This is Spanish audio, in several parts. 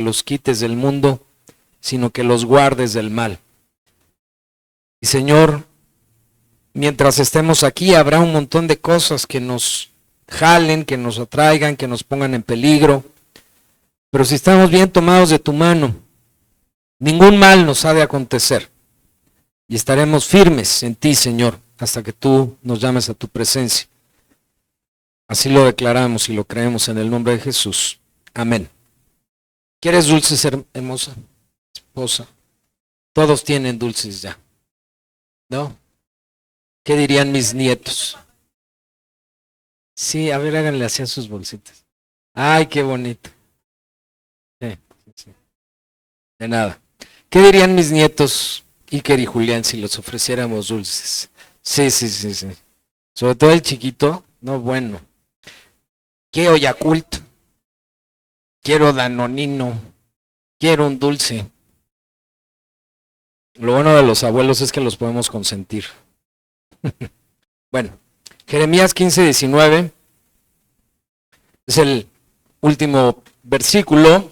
los quites del mundo, sino que los guardes del mal. Y Señor, mientras estemos aquí habrá un montón de cosas que nos jalen, que nos atraigan, que nos pongan en peligro, pero si estamos bien tomados de tu mano, ningún mal nos ha de acontecer y estaremos firmes en ti, Señor, hasta que tú nos llames a tu presencia. Así lo declaramos y lo creemos en el nombre de Jesús. Amén. ¿Quieres dulces, hermosa esposa? Todos tienen dulces ya, ¿no? ¿Qué dirían mis nietos? Sí, a ver, háganle así a sus bolsitas. Ay, qué bonito. Sí. De nada. ¿Qué dirían mis nietos, Iker y Julián, si los ofreciéramos dulces? Sí. Sobre todo el chiquito, no, bueno. Quiero Yakult, quiero Danonino, quiero un dulce. Lo bueno de los abuelos es que los podemos consentir. Bueno, Jeremías 15:19 es el último versículo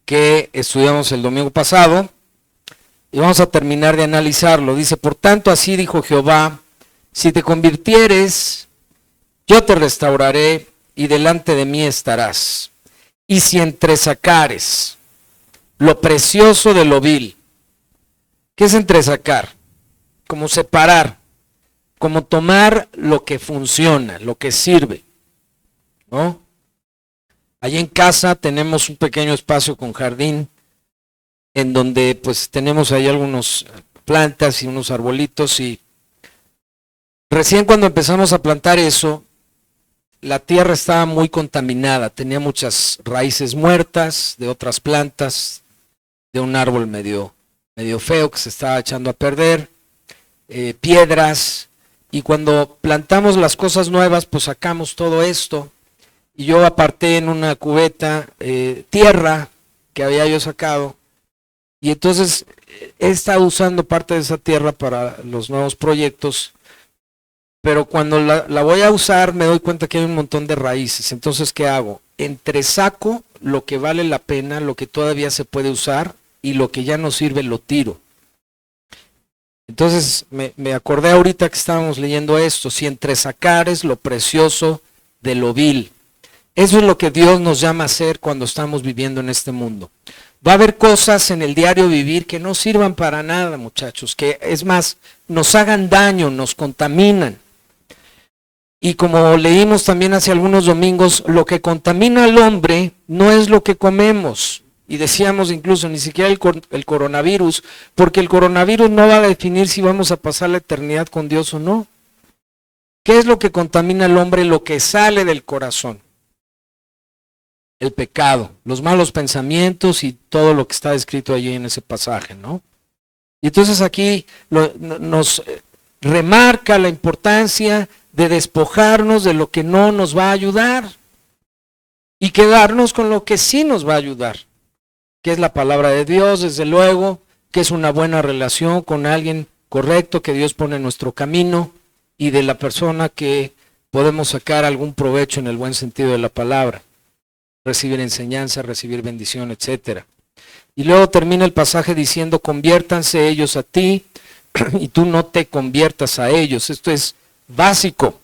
que estudiamos el domingo pasado y vamos a terminar de analizarlo. Dice, por tanto, así dijo Jehová, si te convirtieres, yo te restauraré y delante de mí estarás. Y si entresacares lo precioso de lo vil. ¿Qué es entresacar? Como separar, como tomar lo que funciona, lo que sirve, ¿no? Allí en casa tenemos un pequeño espacio con jardín, en donde pues tenemos ahí algunas plantas y unos arbolitos, y recién cuando empezamos a plantar eso, la tierra estaba muy contaminada, tenía muchas raíces muertas de otras plantas, de un árbol medio feo que se estaba echando a perder, piedras, y cuando plantamos las cosas nuevas, pues sacamos todo esto, y yo aparté en una cubeta tierra que había yo sacado, y entonces he estado usando parte de esa tierra para los nuevos proyectos, pero cuando la voy a usar me doy cuenta que hay un montón de raíces. Entonces, ¿qué hago? Entresaco lo que vale la pena, lo que todavía se puede usar, y lo que ya no sirve lo tiro. Entonces me acordé ahorita que estábamos leyendo esto, si entresacares lo precioso de lo vil. Eso es lo que Dios nos llama a hacer cuando estamos viviendo en este mundo. Va a haber cosas en el diario vivir que no sirvan para nada, muchachos, que es más, nos hagan daño, nos contaminan. Y como leímos también hace algunos domingos, lo que contamina al hombre no es lo que comemos. Y decíamos incluso ni siquiera el coronavirus, porque el coronavirus no va a definir si vamos a pasar la eternidad con Dios o no. ¿Qué es lo que contamina al hombre? Lo que sale del corazón. El pecado, los malos pensamientos y todo lo que está escrito allí en ese pasaje, ¿no? Y entonces aquí nos remarca la importancia de despojarnos de lo que no nos va a ayudar y quedarnos con lo que sí nos va a ayudar, que es la palabra de Dios, desde luego, que es una buena relación con alguien correcto que Dios pone en nuestro camino y de la persona que podemos sacar algún provecho en el buen sentido de la palabra, recibir enseñanza, recibir bendición, etcétera. Y luego termina el pasaje diciendo, conviértanse ellos a ti y tú no te conviertas a ellos. Esto es básico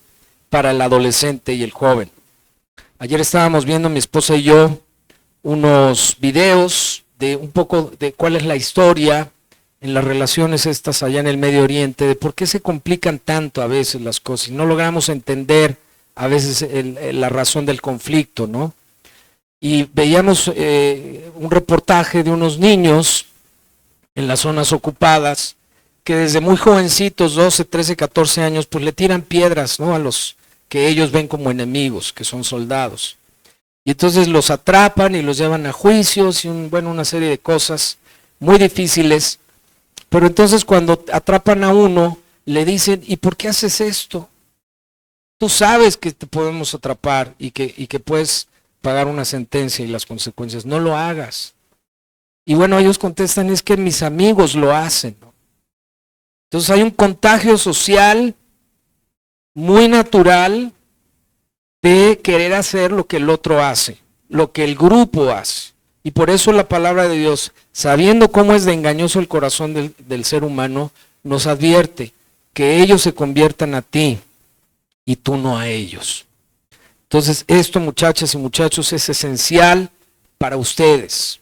para el adolescente y el joven. Ayer estábamos viendo mi esposa y yo unos videos de un poco de cuál es la historia en las relaciones estas allá en el Medio Oriente, de por qué se complican tanto a veces las cosas y no logramos entender a veces la razón del conflicto, ¿no? Y veíamos un reportaje de unos niños en las zonas ocupadas que desde muy jovencitos, 12, 13, 14 años, pues le tiran piedras, ¿no?, a los que ellos ven como enemigos, que son soldados. Y entonces los atrapan y los llevan a juicios y una serie de cosas muy difíciles. Pero entonces cuando atrapan a uno, le dicen, ¿y por qué haces esto? Tú sabes que te podemos atrapar y que puedes pagar una sentencia y las consecuencias. No lo hagas. Y bueno, ellos contestan, es que mis amigos lo hacen, ¿no? Entonces hay un contagio social muy natural de querer hacer lo que el otro hace, lo que el grupo hace, Y por eso la palabra de Dios, sabiendo cómo es de engañoso el corazón del ser humano, nos advierte que ellos se conviertan a ti y tú no a ellos. Entonces esto, muchachas y muchachos, es esencial para ustedes,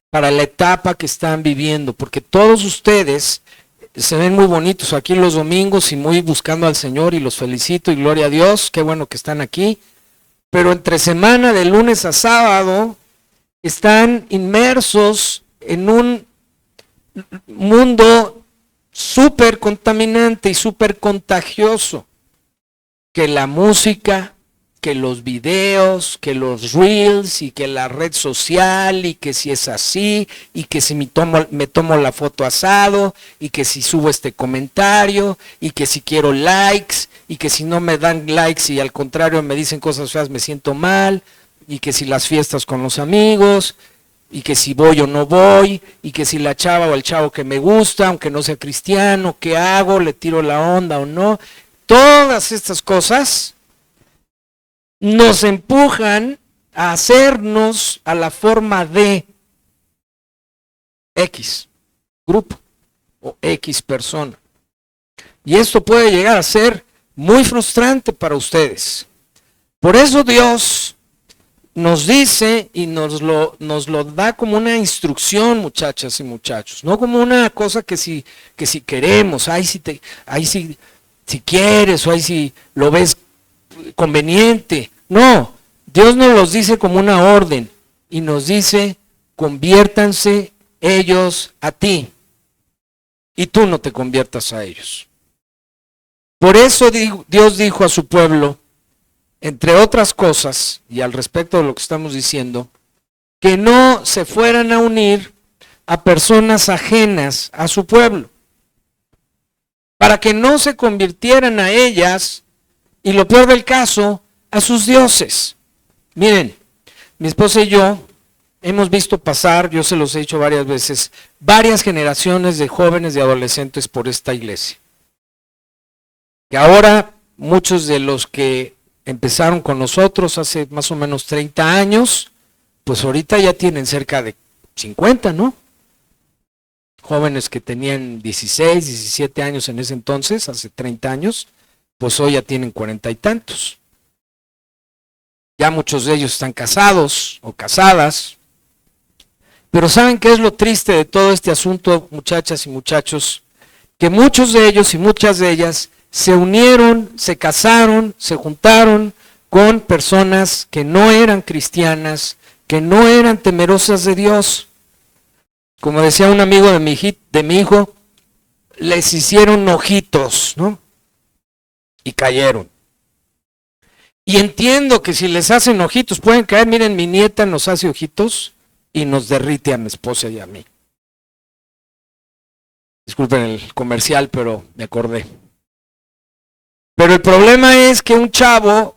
para la etapa que están viviendo, porque todos ustedes se ven muy bonitos aquí los domingos y muy buscando al Señor, y los felicito y gloria a Dios, qué bueno que están aquí, pero entre semana, de lunes a sábado, están inmersos en un mundo súper contaminante y súper contagioso, que la música, que los videos, que los reels, y que la red social, y que si es así, y que si me tomo la foto asado, y que si subo este comentario, y que si quiero likes, y que si no me dan likes y al contrario me dicen cosas feas me siento mal, y que si las fiestas con los amigos, y que si voy o no voy, y que si la chava o el chavo que me gusta, aunque no sea cristiano, ¿qué hago? ¿Le tiro la onda o no? Todas estas cosas nos empujan a hacernos a la forma de X grupo o X persona. Y esto puede llegar a ser muy frustrante para ustedes. Por eso Dios nos dice y nos lo da como una instrucción, muchachas y muchachos, no como una cosa que si queremos, si quieres, o ahí si lo ves conveniente. No, Dios nos los dice como una orden y nos dice: conviértanse ellos a ti y tú no te conviertas a ellos. Por eso Dios dijo a su pueblo, entre otras cosas, y al respecto de lo que estamos diciendo, que no se fueran a unir a personas ajenas a su pueblo, para que no se convirtieran a ellas, y lo peor del caso, a sus dioses. Miren, mi esposa y yo hemos visto pasar, yo se los he dicho varias veces, varias generaciones de jóvenes y adolescentes por esta iglesia. Que ahora muchos de los que empezaron con nosotros hace más o menos 30 años, pues ahorita ya tienen cerca de 50, ¿no? Jóvenes que tenían 16, 17 años en ese entonces, hace 30 años, pues hoy ya tienen 40 y tantos. Ya muchos de ellos están casados o casadas. Pero ¿saben qué es lo triste de todo este asunto, muchachas y muchachos? Que muchos de ellos y muchas de ellas se unieron, se casaron, se juntaron con personas que no eran cristianas, que no eran temerosas de Dios. Como decía un amigo de mi hijo, les hicieron ojitos, ¿no? Y cayeron. Y entiendo que si les hacen ojitos pueden caer. Miren, mi nieta nos hace ojitos y nos derrite a mi esposa y a mí. Disculpen el comercial, pero me acordé. Pero el problema es que un chavo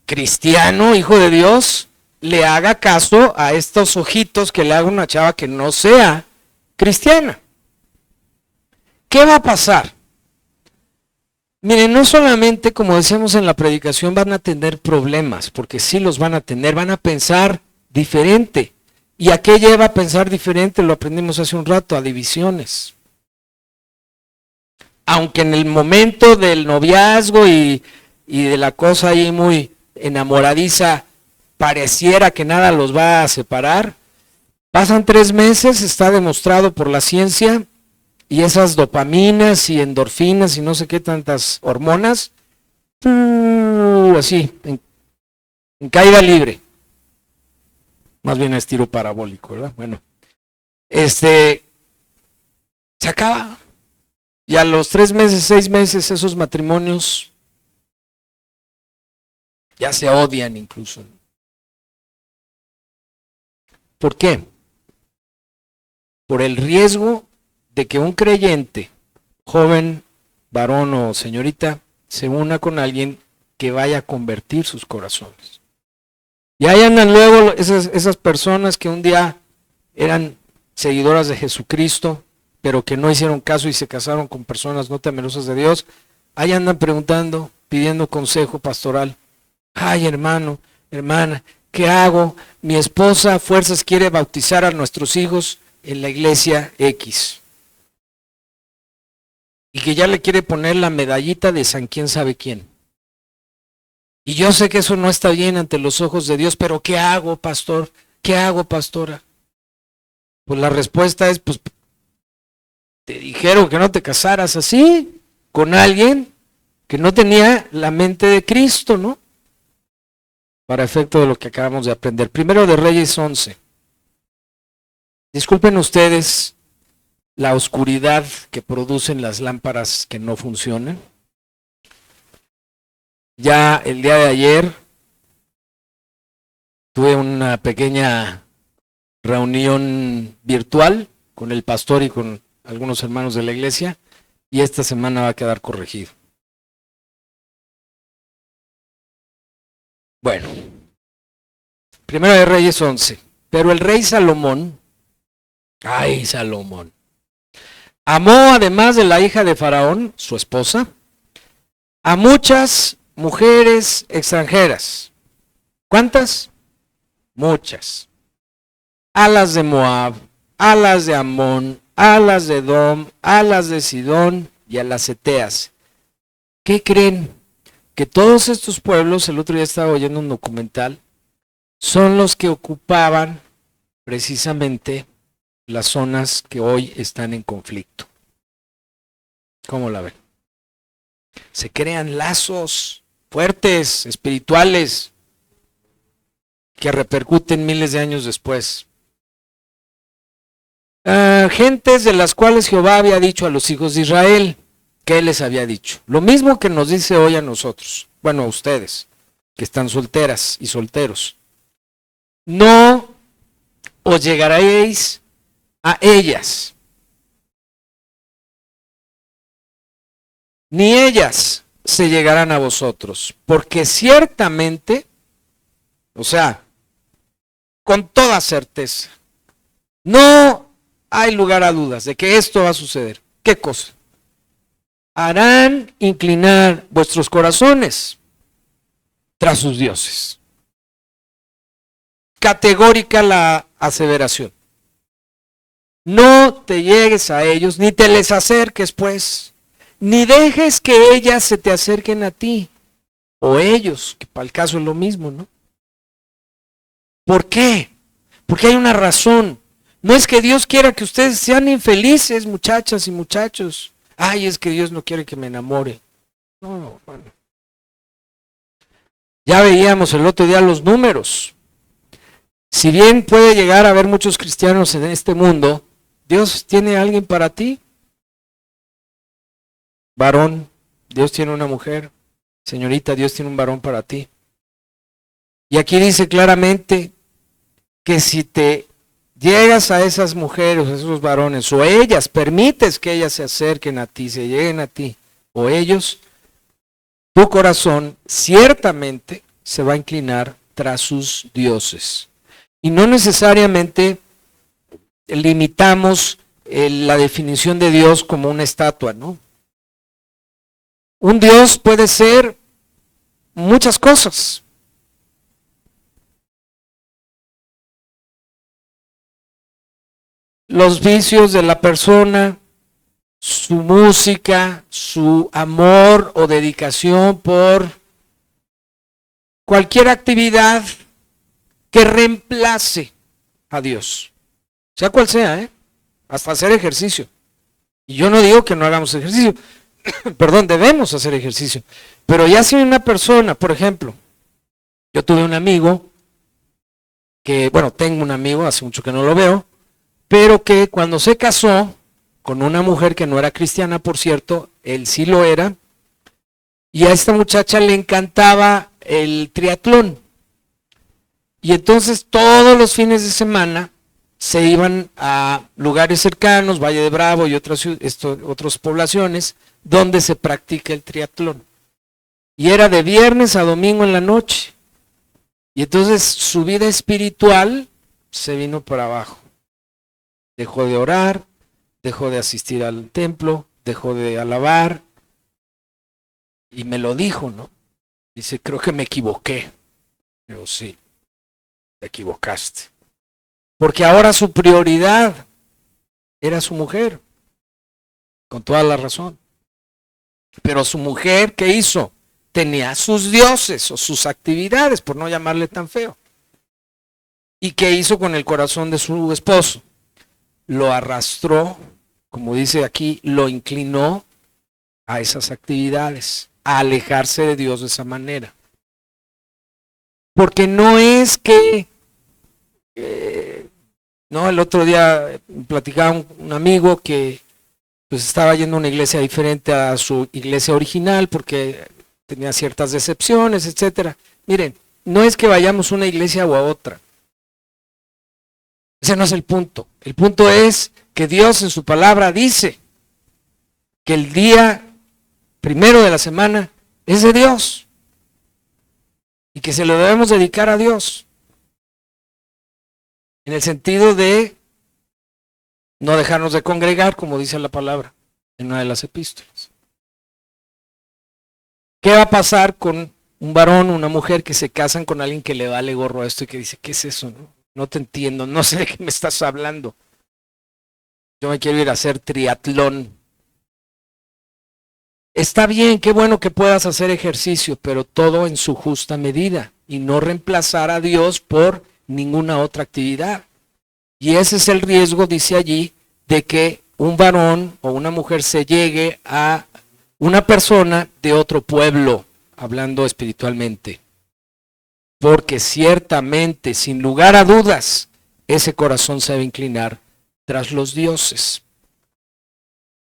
cristiano, hijo de Dios, le haga caso a estos ojitos que le haga una chava que no sea cristiana. ¿Qué va a pasar? Miren, no solamente, como decíamos en la predicación, van a tener problemas, porque sí los van a tener, van a pensar diferente. ¿Y a qué lleva a pensar diferente? Lo aprendimos hace un rato, a divisiones. Aunque en el momento del noviazgo y de la cosa ahí muy enamoradiza, pareciera que nada los va a separar, pasan 3 meses, está demostrado por la ciencia, y esas dopaminas y endorfinas y no sé qué tantas hormonas, así, en caída libre. Más bien es tiro parabólico, ¿verdad? Bueno, se acaba. Y a los 3 meses, 6 meses, esos matrimonios ya se odian incluso. ¿Por qué? Por el riesgo de que un creyente, joven, varón o señorita, se una con alguien que vaya a convertir sus corazones. Y ahí andan luego esas personas que un día eran seguidoras de Jesucristo, pero que no hicieron caso y se casaron con personas no temerosas de Dios. Ahí andan preguntando, pidiendo consejo pastoral. Ay, hermano, hermana, ¿Qué hago? Mi esposa a fuerzas quiere bautizar a nuestros hijos en la iglesia X. Y que ya le quiere poner la medallita de San quién sabe quién. Y yo sé que eso no está bien ante los ojos de Dios, pero ¿qué hago, pastor? ¿Qué hago, pastora? Pues la respuesta es, pues, te dijeron que no te casaras así, con alguien que no tenía la mente de Cristo, ¿no? Para efecto de lo que acabamos de aprender. Primero de Reyes 11. Disculpen ustedes la oscuridad que producen las lámparas que no funcionan. Ya el día de ayer tuve una pequeña reunión virtual con el pastor y con algunos hermanos de la iglesia, y esta semana va a quedar corregido. Bueno, Primero de Reyes 11. Pero el rey Salomón, Salomón, amó además de la hija de Faraón, su esposa, a muchas mujeres extranjeras. ¿Cuántas? Muchas. A las de Moab, a las de Amón, a las de Edom, a las de Sidón y a las Eteas. ¿Qué creen? Que todos estos pueblos, el otro día estaba oyendo un documental, son los que ocupaban precisamente las zonas que hoy están en conflicto. ¿Cómo la ven? Se crean lazos fuertes, espirituales, que repercuten miles de años después. Gentes de las cuales Jehová había dicho a los hijos de Israel. ¿Qué les había dicho? Lo mismo que nos dice hoy a nosotros, bueno, a ustedes, que están solteras y solteros. No os llegaréis a ellas, ni ellas se llegarán a vosotros, porque ciertamente, o sea, con toda certeza, no hay lugar a dudas de que esto va a suceder. ¿Qué cosa? Harán inclinar vuestros corazones tras sus dioses. Categórica la aseveración. No te llegues a ellos, ni te les acerques, pues, ni dejes que ellas se te acerquen a ti, o ellos, que para el caso es lo mismo, ¿no? ¿Por qué? Porque hay una razón. No es que Dios quiera que ustedes sean infelices, muchachas y muchachos. Ay, es que Dios no quiere que me enamore. No, bueno. Ya veíamos el otro día los números. Si bien puede llegar a haber muchos cristianos en este mundo, Dios tiene a alguien para ti. Varón, Dios tiene una mujer. Señorita, Dios tiene un varón para ti. Y aquí dice claramente que si te llegas a esas mujeres, a esos varones, o ellas, permites que ellas se acerquen a ti, se lleguen a ti, o ellos, tu corazón ciertamente se va a inclinar tras sus dioses. Y no necesariamente limitamos la definición de Dios como una estatua, ¿no? Un Dios puede ser muchas cosas. Los vicios de la persona, su música, su amor o dedicación por cualquier actividad que reemplace a Dios, sea cual sea, hasta hacer ejercicio. Y yo no digo que no hagamos ejercicio, perdón, debemos hacer ejercicio, pero ya si una persona, por ejemplo, yo tuve un amigo que, bueno, tengo un amigo, hace mucho que no lo veo, pero que cuando se casó con una mujer que no era cristiana, por cierto, él sí lo era, y a esta muchacha le encantaba el triatlón. Y entonces todos los fines de semana se iban a lugares cercanos, Valle de Bravo y otras poblaciones, donde se practica el triatlón. Y era de viernes a domingo en la noche. Y entonces su vida espiritual se vino para abajo. Dejó de orar, dejó de asistir al templo, dejó de alabar. Y me lo dijo, ¿no? Dice, creo que me equivoqué. Pero sí. te equivocaste. Porque ahora su prioridad era su mujer, con toda la razón. Pero su mujer, ¿qué hizo? Tenía sus dioses o sus actividades, por no llamarle tan feo. ¿Y qué hizo con el corazón de su esposo? Lo arrastró, como dice aquí, lo inclinó a esas actividades, a alejarse de Dios de esa manera. Porque no es que, no, el otro día platicaba un amigo que pues estaba yendo a una iglesia diferente a su iglesia original porque tenía ciertas decepciones, etcétera. Miren, no es que vayamos a una iglesia o a otra. Ese no es el punto. El punto es que Dios en su palabra dice que el día primero de la semana es de Dios y que se lo debemos dedicar a Dios. En el sentido de no dejarnos de congregar, como dice la palabra en una de las epístolas. ¿Qué va a pasar con un varón o una mujer que se casan con alguien que le vale gorro a esto y que dice, ¿qué es eso? No te entiendo, no sé de qué me estás hablando. Yo me quiero ir a hacer triatlón. Está bien, qué bueno que puedas hacer ejercicio, pero todo en su justa medida y no reemplazar a Dios por ninguna otra actividad. Y ese es el riesgo, dice allí, de que un varón o una mujer se llegue a una persona de otro pueblo, hablando espiritualmente. Porque ciertamente, sin lugar a dudas, ese corazón se debe inclinar tras los dioses,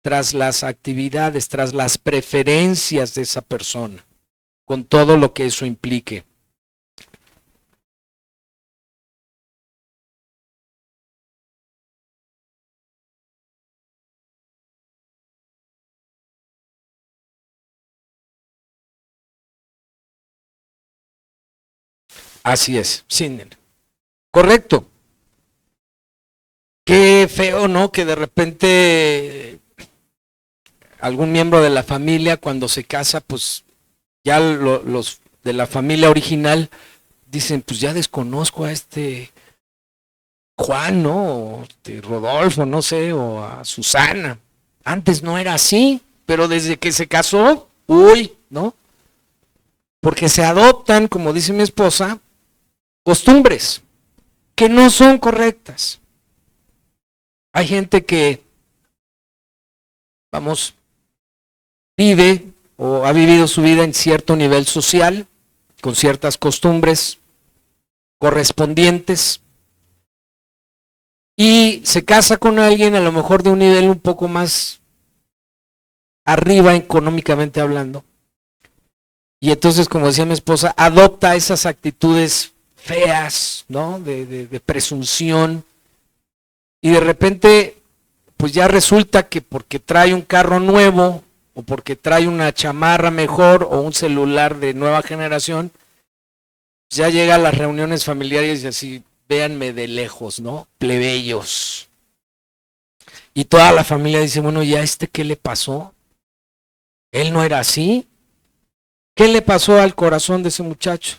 tras las actividades, tras las preferencias de esa persona, con todo lo que eso implique. Así es, sí, correcto. Qué feo, ¿no? Que de repente algún miembro de la familia cuando se casa, pues ya los de la familia original dicen, pues ya desconozco a este Juan, ¿no? O Rodolfo, no sé, o a Susana. Antes no era así, pero desde que se casó, uy, ¿no? Porque se adoptan, como dice mi esposa, costumbres que no son correctas. Hay gente que, vamos, vive o ha vivido su vida en cierto nivel social, con ciertas costumbres correspondientes, y se casa con alguien a lo mejor de un nivel un poco más arriba económicamente hablando. Y entonces, como decía mi esposa, adopta esas actitudes feas, ¿no? De presunción. Y de repente, pues ya resulta que porque trae un carro nuevo, o porque trae una chamarra mejor, o un celular de nueva generación, ya llega a las reuniones familiares y así, véanme de lejos, ¿no? Plebeyos. Y toda la familia dice, bueno, ¿y a este qué le pasó? ¿Él no era así? ¿Qué le pasó al corazón de ese muchacho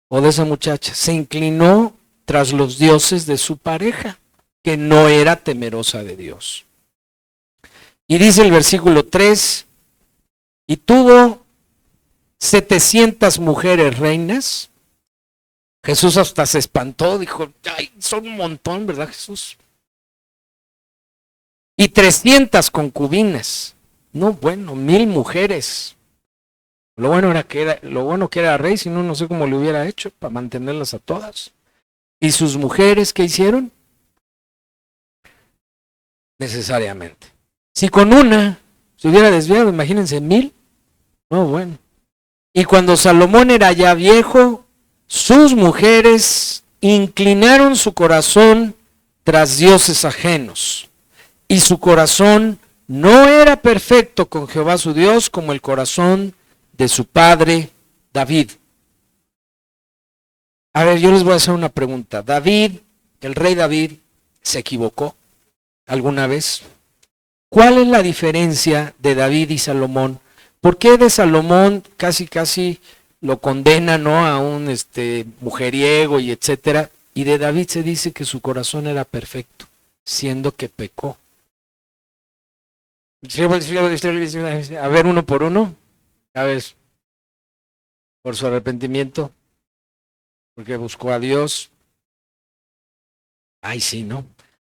o de esa muchacha? Se inclinó tras los dioses de su pareja, que no era temerosa de Dios. Y dice el versículo 3, y tuvo 700 mujeres reinas. Jesús hasta se espantó, dijo, ay, son un montón, ¿verdad, Jesús? Y 300 concubinas. No, bueno, 1000 mujeres. Lo bueno que era rey, si no, no sé cómo le hubiera hecho para mantenerlas a todas. ¿Y sus mujeres qué hicieron? Necesariamente. Si con una se hubiera desviado, imagínense, 1000. No, bueno. Y cuando Salomón era ya viejo, sus mujeres inclinaron su corazón tras dioses ajenos. Y su corazón no era perfecto con Jehová su Dios como el corazón de su padre David. A ver, yo les voy a hacer una pregunta. David, el rey David, ¿se equivocó alguna vez? ¿Cuál es la diferencia de David y Salomón? ¿Por qué de Salomón casi lo condena, ¿no?, a un mujeriego y etcétera. Y de David se dice que su corazón era perfecto, siendo que pecó. A ver, uno por uno. A ver, por su arrepentimiento, porque buscó a Dios. Ay, sí, ¿no?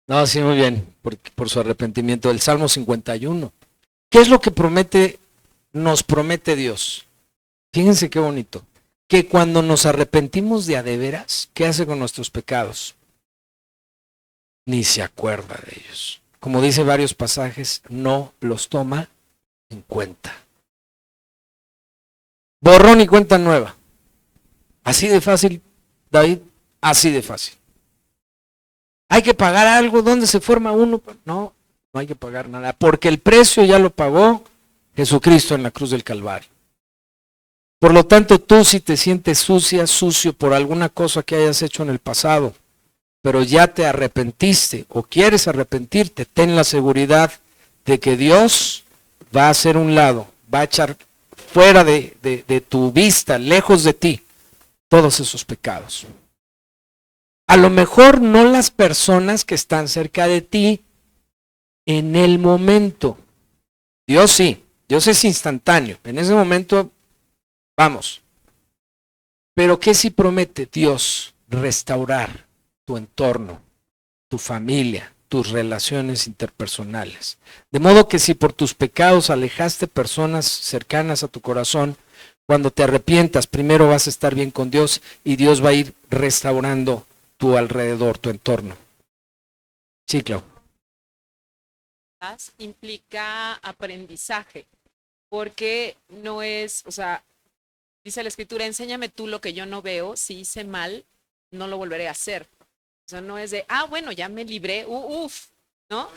No, sí, muy bien, por su arrepentimiento. El Salmo 51. ¿Qué es lo que nos promete Dios? Fíjense qué bonito. Que cuando nos arrepentimos de a de veras, ¿qué hace con nuestros pecados? Ni se acuerda de ellos. Como dice varios pasajes, no los toma en cuenta. Borrón y cuenta nueva. Así de fácil, David, así de fácil. ¿Hay que pagar algo? ¿Dónde se forma uno? No, no hay que pagar nada, porque el precio ya lo pagó Jesucristo en la cruz del Calvario. Por lo tanto, tú si te sientes sucio por alguna cosa que hayas hecho en el pasado, pero ya te arrepentiste o quieres arrepentirte, ten la seguridad de que Dios va a hacer un lado, va a echar fuera de tu vista, lejos de ti, todos esos pecados. A lo mejor no las personas que están cerca de ti en el momento. Dios sí, Dios es instantáneo. En ese momento, vamos. Pero ¿qué si promete Dios? Restaurar tu entorno, tu familia, tus relaciones interpersonales. De modo que si por tus pecados alejaste personas cercanas a tu corazón, cuando te arrepientas, primero vas a estar bien con Dios y Dios va a ir restaurando tu alrededor, tu entorno. Sí, Clau. Implica aprendizaje, porque no es, o sea, dice la escritura, enséñame tú lo que yo no veo, si hice mal, no lo volveré a hacer. O sea, no es de, bueno, ya me libré, ¿no?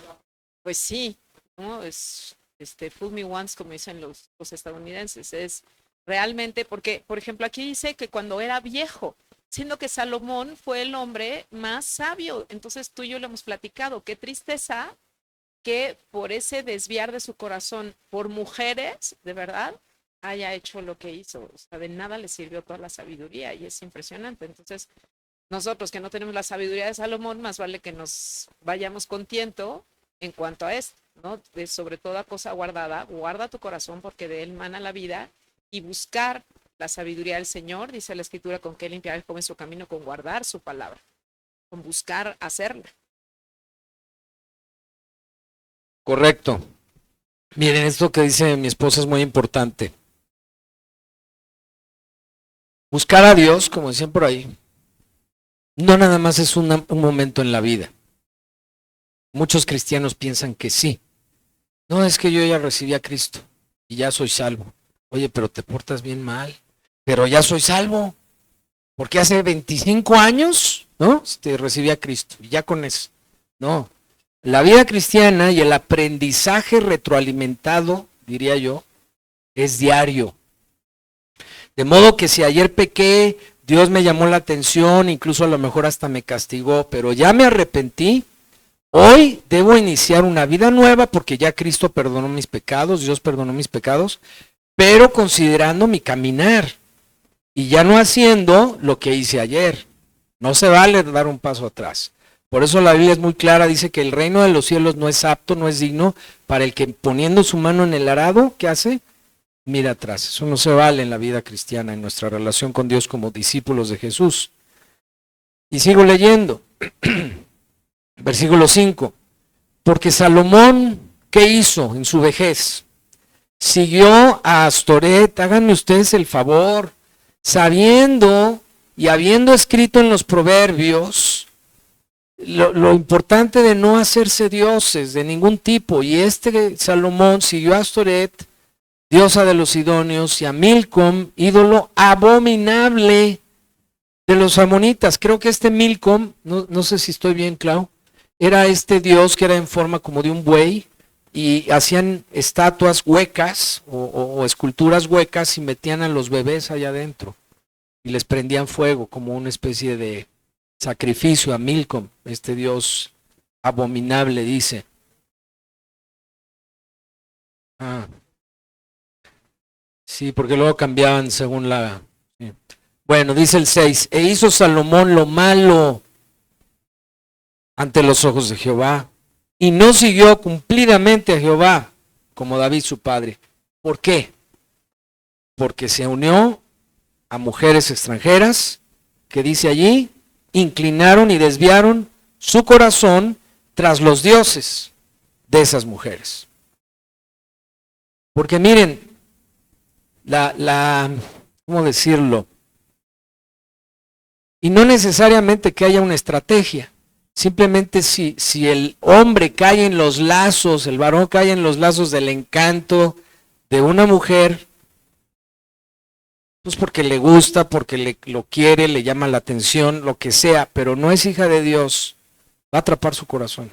Pues sí, ¿no? Es, fool me once, como dicen los estadounidenses, es realmente, porque, por ejemplo, aquí dice que cuando era viejo, siendo que Salomón fue el hombre más sabio, entonces tú y yo lo hemos platicado, qué tristeza que por ese desviar de su corazón por mujeres, de verdad, haya hecho lo que hizo. O sea, de nada le sirvió toda la sabiduría y es impresionante. Entonces, nosotros que no tenemos la sabiduría de Salomón, más vale que nos vayamos con tiento en cuanto a esto, ¿no? Sobre toda cosa guardada, guarda tu corazón porque de él mana la vida y buscar la sabiduría del Señor, dice la Escritura, con que limpiar el joven su camino, con guardar su palabra, con buscar hacerla. Correcto. Miren, esto que dice mi esposa es muy importante. Buscar a Dios, como decían por ahí, no nada más es un momento en la vida. Muchos cristianos piensan que sí. No, es que yo ya recibí a Cristo y ya soy salvo. Oye, pero te portas bien mal. Pero ya soy salvo. Porque hace 25 años, ¿no? Recibí a Cristo y ya con eso. No. La vida cristiana y el aprendizaje retroalimentado, diría yo, es diario. De modo que si ayer pequé, Dios me llamó la atención, incluso a lo mejor hasta me castigó, pero ya me arrepentí, hoy debo iniciar una vida nueva porque ya Cristo perdonó mis pecados, Dios perdonó mis pecados, pero considerando mi caminar y ya no haciendo lo que hice ayer. No se vale dar un paso atrás. Por eso la Biblia es muy clara, dice que el reino de los cielos no es apto, no es digno para el que poniendo su mano en el arado, ¿qué hace? Mira atrás. Eso no se vale en la vida cristiana, en nuestra relación con Dios como discípulos de Jesús. Y sigo leyendo. Versículo 5. Porque Salomón, ¿qué hizo en su vejez? Siguió a Astoret, háganme ustedes el favor, sabiendo y habiendo escrito en los proverbios lo importante de no hacerse dioses de ningún tipo. Y Salomón siguió a Astoret, diosa de los sidonios, y a Milcom, ídolo abominable de los amonitas. Creo que Milcom, no sé si estoy bien, Clau, era dios que era en forma como de un buey, y hacían estatuas huecas o esculturas huecas y metían a los bebés allá adentro y les prendían fuego como una especie de sacrificio a Milcom, dios abominable, dice. Sí, porque luego cambiaban según Bueno, dice el 6, e hizo Salomón lo malo ante los ojos de Jehová, y no siguió cumplidamente a Jehová, como David su padre. ¿Por qué? Porque se unió a mujeres extranjeras, que dice allí, inclinaron y desviaron su corazón tras los dioses de esas mujeres. Porque miren, ¿cómo decirlo? Y no necesariamente que haya una estrategia. Simplemente si el hombre cae en los lazos, el varón cae en los lazos del encanto de una mujer, pues porque le gusta, porque lo quiere, le llama la atención, lo que sea, pero no es hija de Dios, va a atrapar su corazón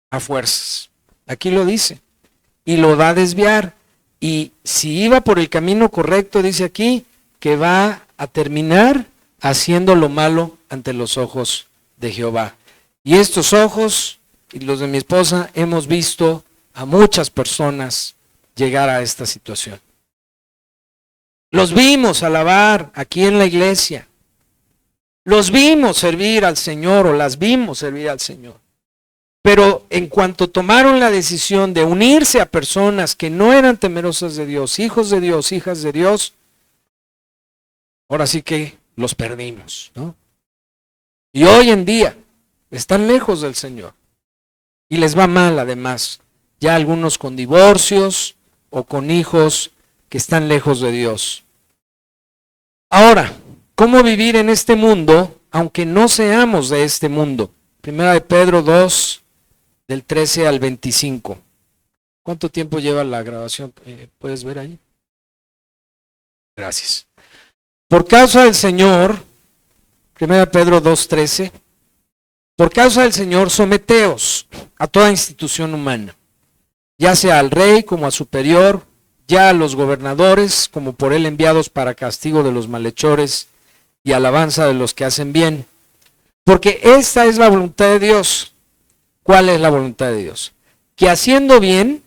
a fuerzas. Aquí lo dice. Y lo va a desviar. Y si iba por el camino correcto, dice aquí, que va a terminar haciendo lo malo ante los ojos de Jehová. Y estos ojos y los de mi esposa hemos visto a muchas personas llegar a esta situación. Los vimos alabar aquí en la iglesia. Los vimos servir al Señor o las vimos servir al Señor. Pero en cuanto tomaron la decisión de unirse a personas que no eran temerosas de Dios, hijos de Dios, hijas de Dios, ahora sí que los perdimos, ¿no? Y hoy en día están lejos del Señor. Y les va mal además. Ya algunos con divorcios o con hijos que están lejos de Dios. Ahora, ¿cómo vivir en este mundo aunque no seamos de este mundo? Primera de Pedro 2, del 13 al 25. ¿Cuánto tiempo lleva la grabación? ¿Puedes ver ahí? Gracias. Por causa del Señor, Primera de Pedro 2:13, por causa del Señor, someteos a toda institución humana, ya sea al rey como a superior, ya a los gobernadores como por él enviados para castigo de los malhechores y alabanza de los que hacen bien. Porque esta es la voluntad de Dios. ¿Cuál es la voluntad de Dios? Que haciendo bien,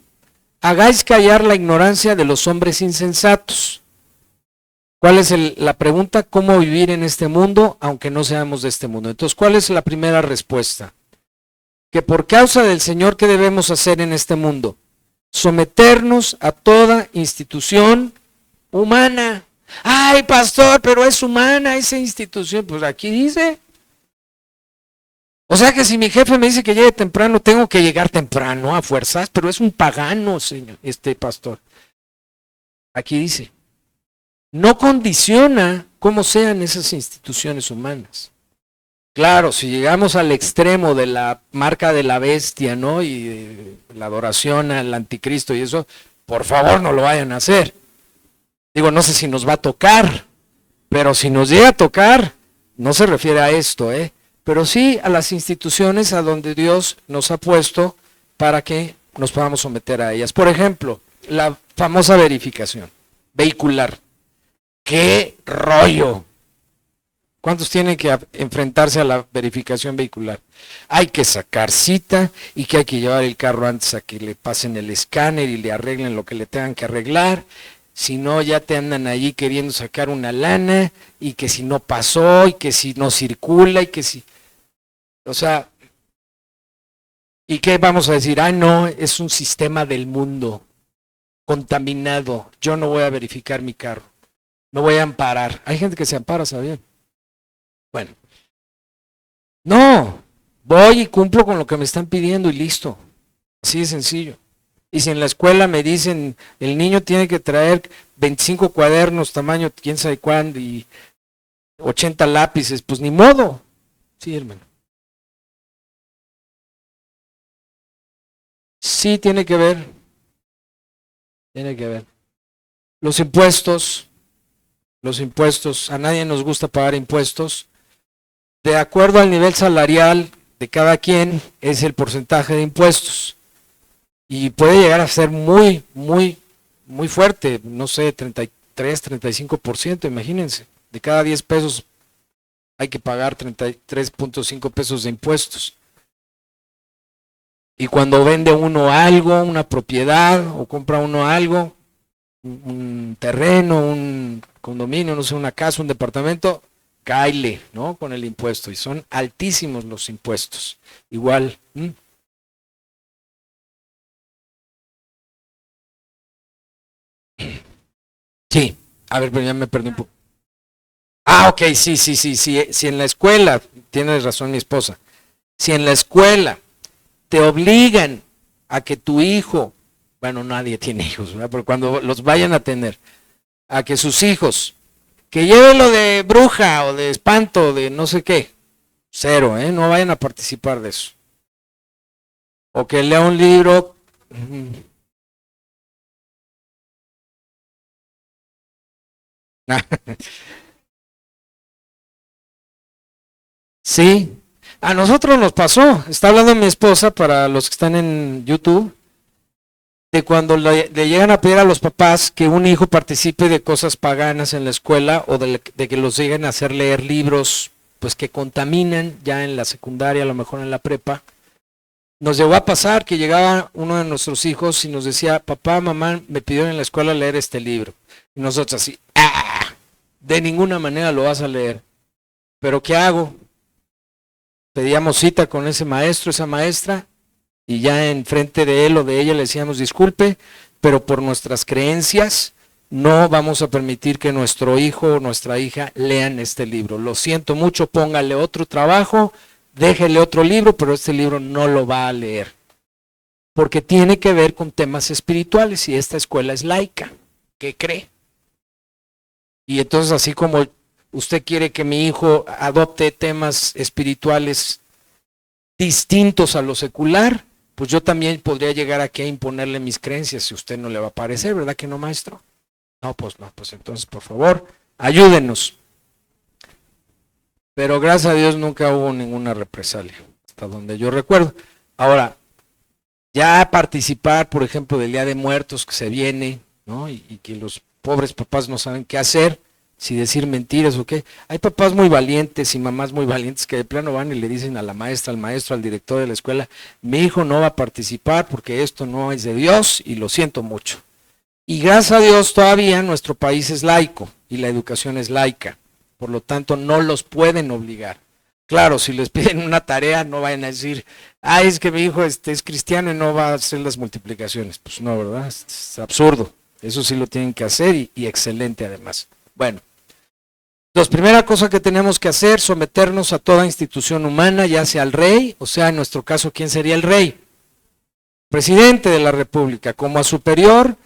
hagáis callar la ignorancia de los hombres insensatos. ¿Cuál es la pregunta? ¿Cómo vivir en este mundo aunque no seamos de este mundo? Entonces, ¿cuál es la primera respuesta? Que por causa del Señor, ¿qué debemos hacer en este mundo? Someternos a toda institución humana. Ay, pastor, pero es humana esa institución. Pues aquí dice. O sea que si mi jefe me dice que llegue temprano, tengo que llegar temprano a fuerzas, pero es un pagano, señor, pastor. Aquí dice. No condiciona cómo sean esas instituciones humanas. Claro, si llegamos al extremo de la marca de la bestia, ¿no? Y la adoración al anticristo y eso, por favor no lo vayan a hacer. Digo, no sé si nos va a tocar, pero si nos llega a tocar, no se refiere a esto, pero sí a las instituciones a donde Dios nos ha puesto para que nos podamos someter a ellas. Por ejemplo, la famosa verificación vehicular. ¡Qué rollo! ¿Cuántos tienen que enfrentarse a la verificación vehicular? Hay que sacar cita y que hay que llevar el carro antes a que le pasen el escáner y le arreglen lo que le tengan que arreglar. Si no, ya te andan allí queriendo sacar una lana y que si no pasó y que si no circula y que si... O sea, ¿y qué vamos a decir? Ah, no, es un sistema del mundo contaminado. Yo no voy a verificar mi carro. No voy a amparar. Hay gente que se ampara, ¿sabían? Bueno. No, voy y cumplo con lo que me están pidiendo y listo. Así de sencillo. Y si en la escuela me dicen, el niño tiene que traer 25 cuadernos, tamaño quién sabe cuándo, y 80 lápices, pues ni modo. Sí, hermano. Sí, tiene que ver. Tiene que ver. Los impuestos, a nadie nos gusta pagar impuestos. De acuerdo al nivel salarial de cada quien, es el porcentaje de impuestos. Y puede llegar a ser muy, muy, muy fuerte, no sé, 33, 35%, imagínense. De cada 10 pesos hay que pagar 33.5 pesos de impuestos. Y cuando vende uno algo, una propiedad, o compra uno algo, un terreno, condominio, no sé, una casa, un departamento, cáele, ¿no? Con el impuesto. Y son altísimos los impuestos. Igual. Sí, a ver, pero ya me perdí un poco. Ah, ok, sí, si en la escuela, tienes razón mi esposa, si en la escuela te obligan a que tu hijo, bueno, nadie tiene hijos, ¿verdad? Pero cuando los vayan a tener, a que sus hijos, que lleven lo de bruja o de espanto, de no sé qué, cero, ¿eh? No vayan a participar de eso. O que lea un libro. Sí, a nosotros nos pasó. Está hablando mi esposa, para los que están en YouTube, de cuando le llegan a pedir a los papás que un hijo participe de cosas paganas en la escuela o de que los lleguen a hacer leer libros pues que contaminan ya en la secundaria, a lo mejor en la prepa. Nos llegó a pasar que llegaba uno de nuestros hijos y nos decía, papá, mamá, me pidieron en la escuela leer este libro. Y nosotros así, ¡ah! De ninguna manera lo vas a leer. ¿Pero qué hago? Pedíamos cita con ese maestro, esa maestra, y ya enfrente de él o de ella le decíamos, disculpe, pero por nuestras creencias no vamos a permitir que nuestro hijo o nuestra hija lean este libro. Lo siento mucho, póngale otro trabajo, déjele otro libro, pero este libro no lo va a leer. Porque tiene que ver con temas espirituales y esta escuela es laica. ¿Qué cree? Y entonces así como usted quiere que mi hijo adopte temas espirituales distintos a lo secular, pues yo también podría llegar aquí a imponerle mis creencias si a usted no le va a parecer, ¿verdad que no, maestro? No, pues entonces, por favor, ayúdenos. Pero gracias a Dios nunca hubo ninguna represalia, hasta donde yo recuerdo. Ahora, ya participar, por ejemplo, del Día de Muertos que se viene, ¿no? Y que los pobres papás no saben qué hacer, si decir mentiras o qué. Hay papás muy valientes y mamás muy valientes que de plano van y le dicen a la maestra, al maestro, al director de la escuela, mi hijo no va a participar porque esto no es de Dios y lo siento mucho. Y gracias a Dios todavía nuestro país es laico y la educación es laica, por lo tanto no los pueden obligar. Claro, si les piden una tarea no vayan a decir, es que mi hijo es cristiano y no va a hacer las multiplicaciones. Pues no, ¿verdad? Es absurdo. Eso sí lo tienen que hacer y excelente además. Bueno, entonces primera cosa que tenemos que hacer, someternos a toda institución humana, ya sea al rey, o sea, en nuestro caso, ¿quién sería el rey? Presidente de la República, como a superior,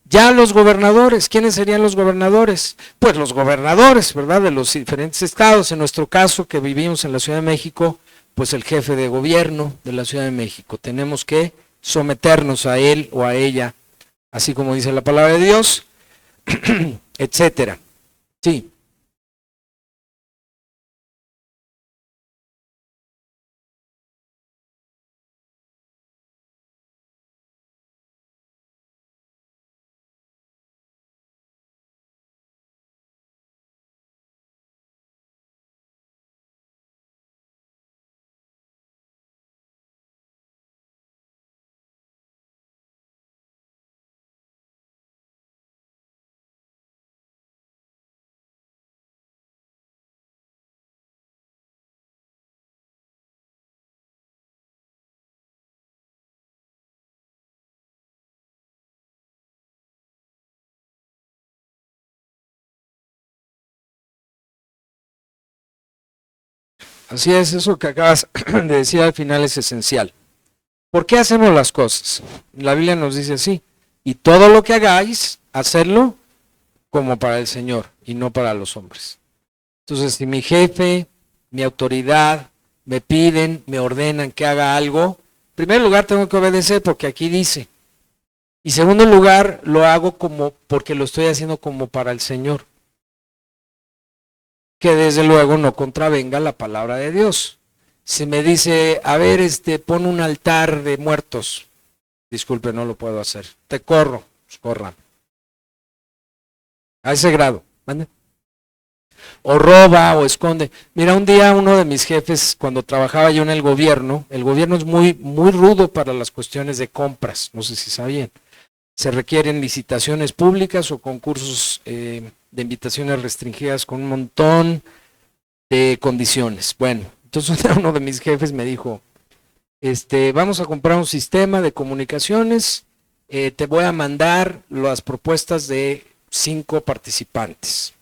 ya los gobernadores. ¿Quiénes serían los gobernadores? Pues los gobernadores, ¿verdad? De los diferentes estados. En nuestro caso, que vivimos en la Ciudad de México, pues el jefe de gobierno de la Ciudad de México. Tenemos que someternos a él o a ella, así como dice la palabra de Dios, etcétera. Sí. Así es, eso que acabas de decir al final es esencial. ¿Por qué hacemos las cosas? La Biblia nos dice así, y todo lo que hagáis, hacerlo como para el Señor y no para los hombres. Entonces, si mi jefe, mi autoridad, me piden, me ordenan que haga algo, en primer lugar tengo que obedecer porque aquí dice. Y en segundo lugar, lo hago como porque lo estoy haciendo como para el Señor. Que desde luego no contravenga la palabra de Dios. Si me dice, a ver, pon un altar de muertos, disculpe, no lo puedo hacer. Te corro, pues corran. A ese grado, ¿vale? O roba o esconde. Mira, un día uno de mis jefes, cuando trabajaba yo en el gobierno es muy, muy rudo para las cuestiones de compras, no sé si sabían. Se requieren licitaciones públicas o concursos de invitaciones restringidas con un montón de condiciones. Bueno, entonces uno de mis jefes me dijo, vamos a comprar un sistema de comunicaciones, te voy a mandar las propuestas de 5 participantes.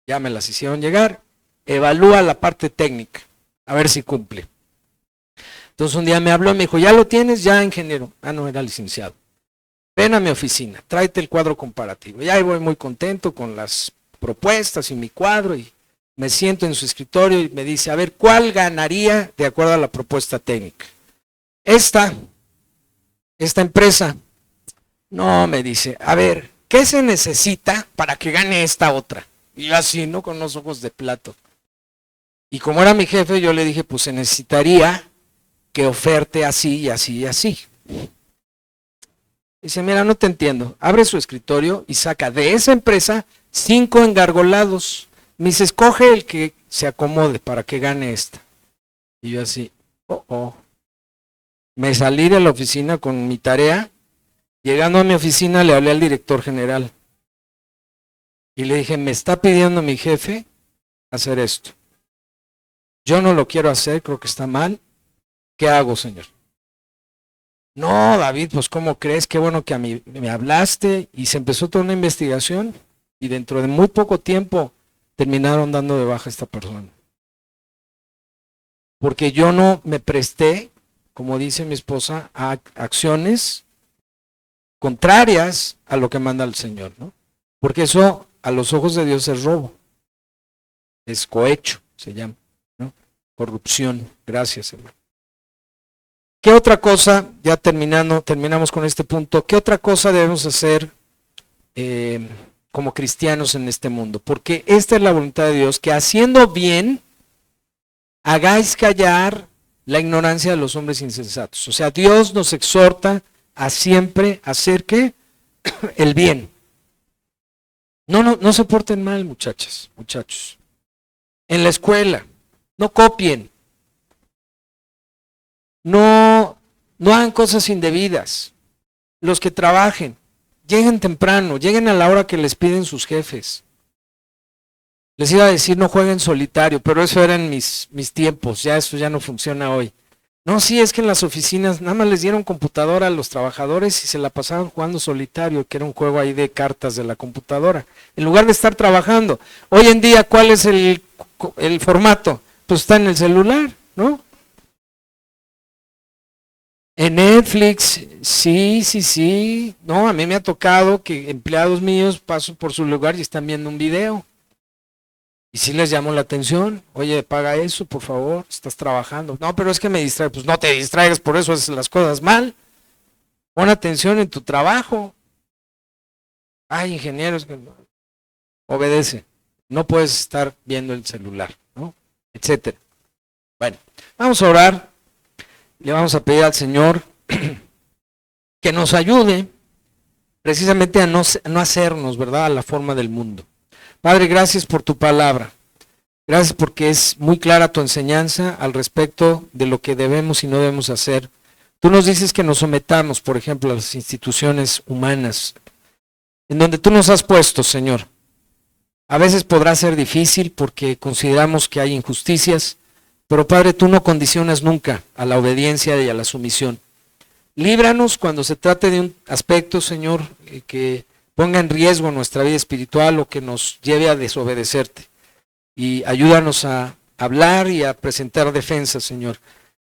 Ya me las hicieron llegar, evalúa la parte técnica, a ver si cumple. Entonces un día me habló y me dijo, ¿ya lo tienes? Ya, ingeniero. Ah, no, era licenciado. Ven a mi oficina, tráete el cuadro comparativo. Ya voy muy contento con las propuestas y mi cuadro y me siento en su escritorio y me dice, a ver, ¿cuál ganaría de acuerdo a la propuesta técnica? Esta empresa. No, me dice, a ver, ¿qué se necesita para que gane esta otra? Y yo así, ¿no? Con los ojos de plato. Y como era mi jefe, yo le dije, pues se necesitaría que oferte así y así y así. Dice, mira, no te entiendo. Abre su escritorio y saca de esa empresa 5 engargolados. Me dice, escoge el que se acomode para que gane esta. Y yo así, Me salí de la oficina con mi tarea. Llegando a mi oficina le hablé al director general. Y le dije, me está pidiendo mi jefe hacer esto. Yo no lo quiero hacer, creo que está mal. ¿Qué hago, señor? No, David, pues ¿cómo crees? Qué bueno que a mí me hablaste. Y se empezó toda una investigación y dentro de muy poco tiempo terminaron dando de baja a esta persona. Porque yo no me presté, como dice mi esposa, a acciones contrarias a lo que manda el Señor, ¿no? Porque eso a los ojos de Dios es robo. Es cohecho, se llama, ¿no? Corrupción. Gracias, hermano. ¿Qué otra cosa, ya terminamos con este punto, qué otra cosa debemos hacer como cristianos en este mundo? Porque esta es la voluntad de Dios, que haciendo bien, hagáis callar la ignorancia de los hombres insensatos. O sea, Dios nos exhorta a siempre hacer ¿qué? El bien. No se porten mal, muchachos. En la escuela, no copien. No hagan cosas indebidas. Los que trabajen, lleguen temprano, lleguen a la hora que les piden sus jefes. Les iba a decir no jueguen solitario, pero eso era en mis tiempos, ya eso ya no funciona hoy. No, sí, es que en las oficinas nada más les dieron computadora a los trabajadores y se la pasaban jugando solitario, que era un juego ahí de cartas de la computadora, en lugar de estar trabajando. Hoy en día, ¿cuál es el formato? Pues está en el celular, ¿no? En Netflix, sí. No, a mí me ha tocado que empleados míos paso por su lugar y están viendo un video. Y sí les llamó la atención. Oye, paga eso, por favor, estás trabajando. No, pero es que me distrae. Pues no te distraigas, por eso haces las cosas mal. Pon atención en tu trabajo. Ay, ingenieros, obedece. No puedes estar viendo el celular, ¿no? Etcétera. Bueno, vamos a orar. Le vamos a pedir al Señor que nos ayude precisamente a no hacernos, ¿verdad?, a la forma del mundo. Padre, gracias por tu palabra. Gracias porque es muy clara tu enseñanza al respecto de lo que debemos y no debemos hacer. Tú nos dices que nos sometamos, por ejemplo, a las instituciones humanas, en donde tú nos has puesto, Señor. A veces podrá ser difícil porque consideramos que hay injusticias, pero Padre, tú no condicionas nunca a la obediencia y a la sumisión. Líbranos cuando se trate de un aspecto, Señor, que ponga en riesgo nuestra vida espiritual o que nos lleve a desobedecerte. Y ayúdanos a hablar y a presentar defensa, Señor.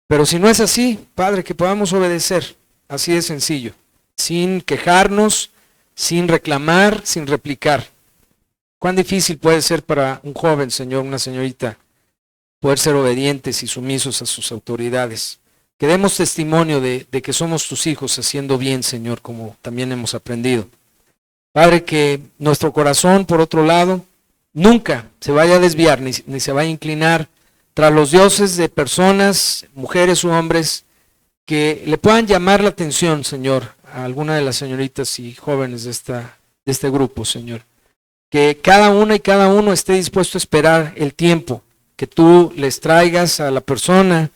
Pero si no es así, Padre, que podamos obedecer, así de sencillo, sin quejarnos, sin reclamar, sin replicar. Cuán difícil puede ser para un joven, Señor, una señorita, poder ser obedientes y sumisos a sus autoridades. Que demos testimonio de que somos tus hijos haciendo bien, Señor, como también hemos aprendido. Padre, que nuestro corazón, por otro lado, nunca se vaya a desviar ni se vaya a inclinar tras los dioses de personas, mujeres u hombres, que le puedan llamar la atención, Señor, a alguna de las señoritas y jóvenes de este grupo, Señor. Que cada una y cada uno esté dispuesto a esperar el tiempo que tú les traigas a la persona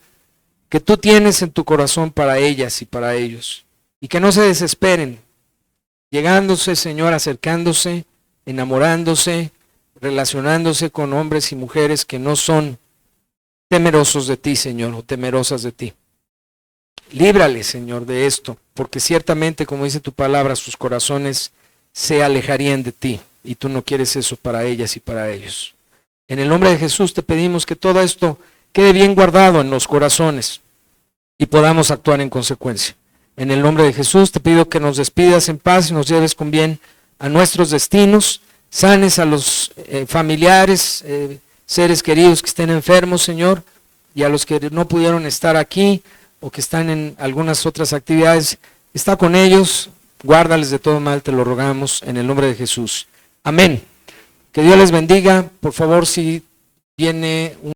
que tú tienes en tu corazón para ellas y para ellos. Y que no se desesperen, llegándose, Señor, acercándose, enamorándose, relacionándose con hombres y mujeres que no son temerosos de ti, Señor, o temerosas de ti. Líbrale, Señor, de esto, porque ciertamente, como dice tu palabra, sus corazones se alejarían de ti, y tú no quieres eso para ellas y para ellos. En el nombre de Jesús te pedimos que todo esto quede bien guardado en los corazones y podamos actuar en consecuencia. En el nombre de Jesús te pido que nos despidas en paz y nos lleves con bien a nuestros destinos, sanes a los familiares, seres queridos que estén enfermos, Señor, y a los que no pudieron estar aquí o que están en algunas otras actividades, está con ellos, guárdales de todo mal, te lo rogamos en el nombre de Jesús. Amén. Que Dios les bendiga. Por favor, si viene un